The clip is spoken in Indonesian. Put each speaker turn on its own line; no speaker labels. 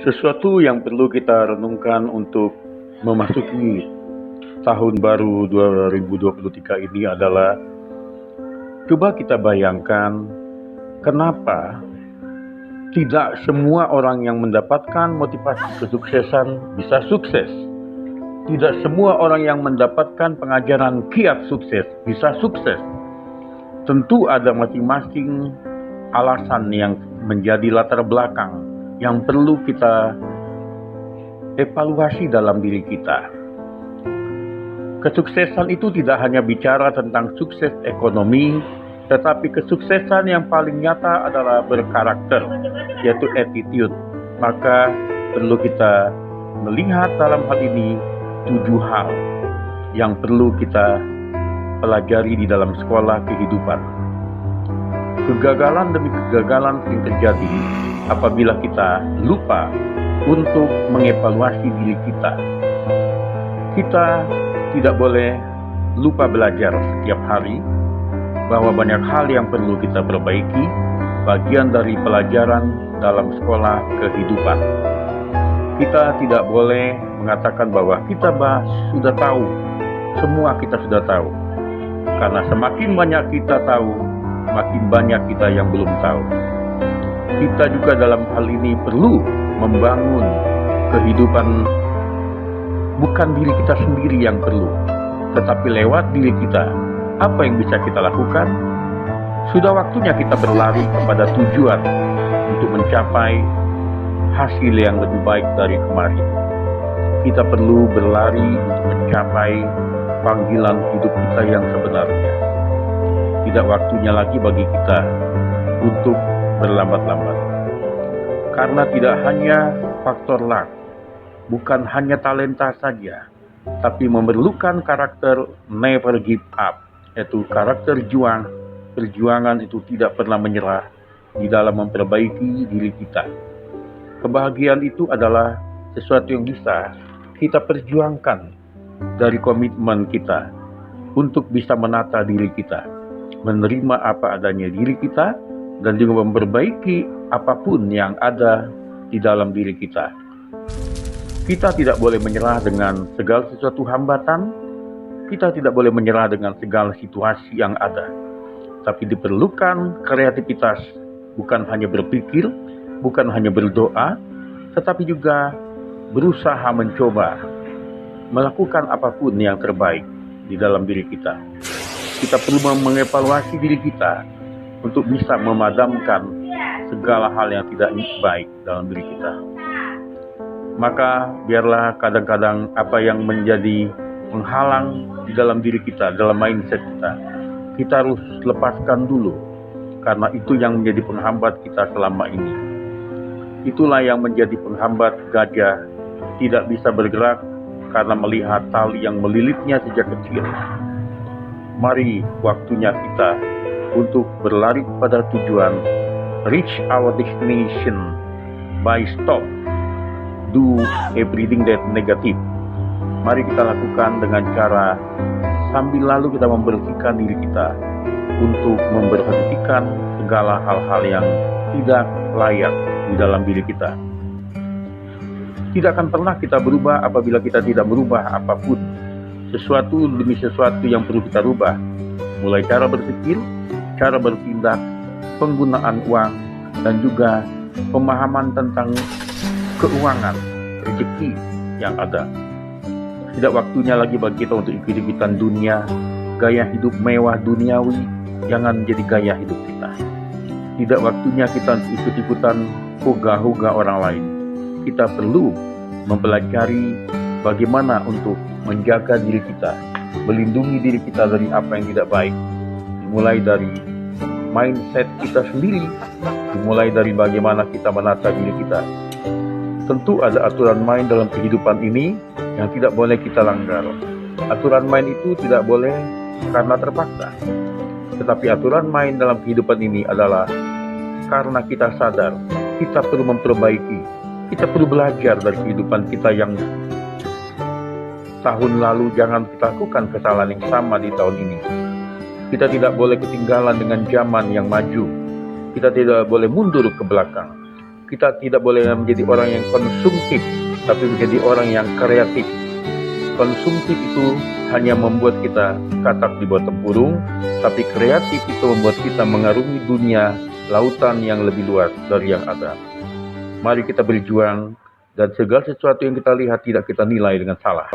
Sesuatu yang perlu kita renungkan untuk memasuki tahun baru 2023 ini adalah coba kita bayangkan kenapa tidak semua orang yang mendapatkan motivasi kesuksesan bisa sukses. Tidak semua orang yang mendapatkan pengajaran kiat sukses bisa sukses. Tentu ada masing-masing alasan yang menjadi latar belakang yang perlu kita evaluasi dalam diri kita. Kesuksesan itu tidak hanya bicara tentang sukses ekonomi, tetapi kesuksesan yang paling nyata adalah berkarakter, yaitu attitude. Maka perlu kita melihat dalam hal ini 7 hal yang perlu kita pelajari di dalam sekolah kehidupan. Kegagalan demi kegagalan sering terjadi apabila kita lupa untuk mengevaluasi diri kita. Kita tidak boleh lupa belajar setiap hari bahwa banyak hal yang perlu kita perbaiki, bagian dari pelajaran dalam sekolah kehidupan. Kita tidak boleh mengatakan bahwa kita sudah tahu, semua kita sudah tahu. Karena semakin banyak kita tahu, makin banyak kita yang belum tahu. Kita juga dalam hal ini perlu membangun kehidupan bukan diri kita sendiri yang perlu, tetapi lewat diri kita. Apa yang bisa kita lakukan? Sudah waktunya kita berlari kepada tujuan untuk mencapai hasil yang lebih baik dari kemarin. Kita perlu berlari untuk mencapai panggilan hidup kita yang sebenarnya. Tidak waktunya lagi bagi kita untuk berlambat-lambat. Karena tidak hanya faktor luck, bukan hanya talenta saja, tapi memerlukan karakter never give up, yaitu karakter perjuangan itu tidak pernah menyerah di dalam memperbaiki diri kita. Kebahagiaan itu adalah sesuatu yang bisa kita perjuangkan dari komitmen kita untuk bisa menata diri kita, menerima apa adanya diri kita, dan juga memperbaiki apapun yang ada di dalam diri kita. Kita tidak boleh menyerah dengan segala sesuatu hambatan, kita tidak boleh menyerah dengan segala situasi yang ada. Tapi diperlukan kreativitas, bukan hanya berpikir, bukan hanya berdoa, tetapi juga berusaha mencoba melakukan apapun yang terbaik di dalam diri kita. Kita perlu mengevaluasi diri kita untuk bisa memadamkan segala hal yang tidak baik dalam diri kita. Maka biarlah kadang-kadang apa yang menjadi penghalang di dalam diri kita, dalam mindset kita harus lepaskan dulu, karena itu yang menjadi penghambat kita selama ini. Itulah yang menjadi penghambat gajah tidak bisa bergerak karena melihat tali yang melilitnya sejak kecil. Mari waktunya kita untuk berlari pada tujuan, reach our destination by stop do everything that negative. Mari kita lakukan dengan cara sambil lalu kita membersihkan diri kita untuk memberhentikan segala hal-hal yang tidak layak di dalam diri kita. Tidak akan pernah kita berubah apabila kita tidak berubah apapun. Sesuatu demi sesuatu yang perlu kita rubah, mulai cara berpikir, cara bertindak, penggunaan uang, dan juga pemahaman tentang keuangan, rezeki yang ada. Tidak waktunya lagi bagi kita untuk ikut-ikutan dunia, gaya hidup mewah duniawi, jangan menjadi gaya hidup kita. Tidak waktunya kita untuk ikut-ikutan hoga-hoga orang lain. Kita perlu mempelajari bagaimana untuk menjaga diri kita, melindungi diri kita dari apa yang tidak baik, dimulai dari mindset kita sendiri, dimulai dari bagaimana kita menata diri kita. Tentu ada aturan main dalam kehidupan ini yang tidak boleh kita langgar. Aturan main itu tidak boleh karena terpaksa, tetapi aturan main dalam kehidupan ini adalah karena kita sadar kita perlu memperbaiki, kita perlu belajar dari kehidupan kita yang tahun lalu. Jangan kita lakukan kesalahan yang sama di tahun ini. Kita tidak boleh ketinggalan dengan zaman yang maju. Kita tidak boleh mundur ke belakang. Kita tidak boleh menjadi orang yang konsumtif, tapi menjadi orang yang kreatif. Konsumtif itu hanya membuat kita katak di bawah tempurung, tapi kreatif itu membuat kita mengarungi dunia lautan yang lebih luas dari yang ada. Mari kita berjuang, dan segala sesuatu yang kita lihat tidak kita nilai dengan salah.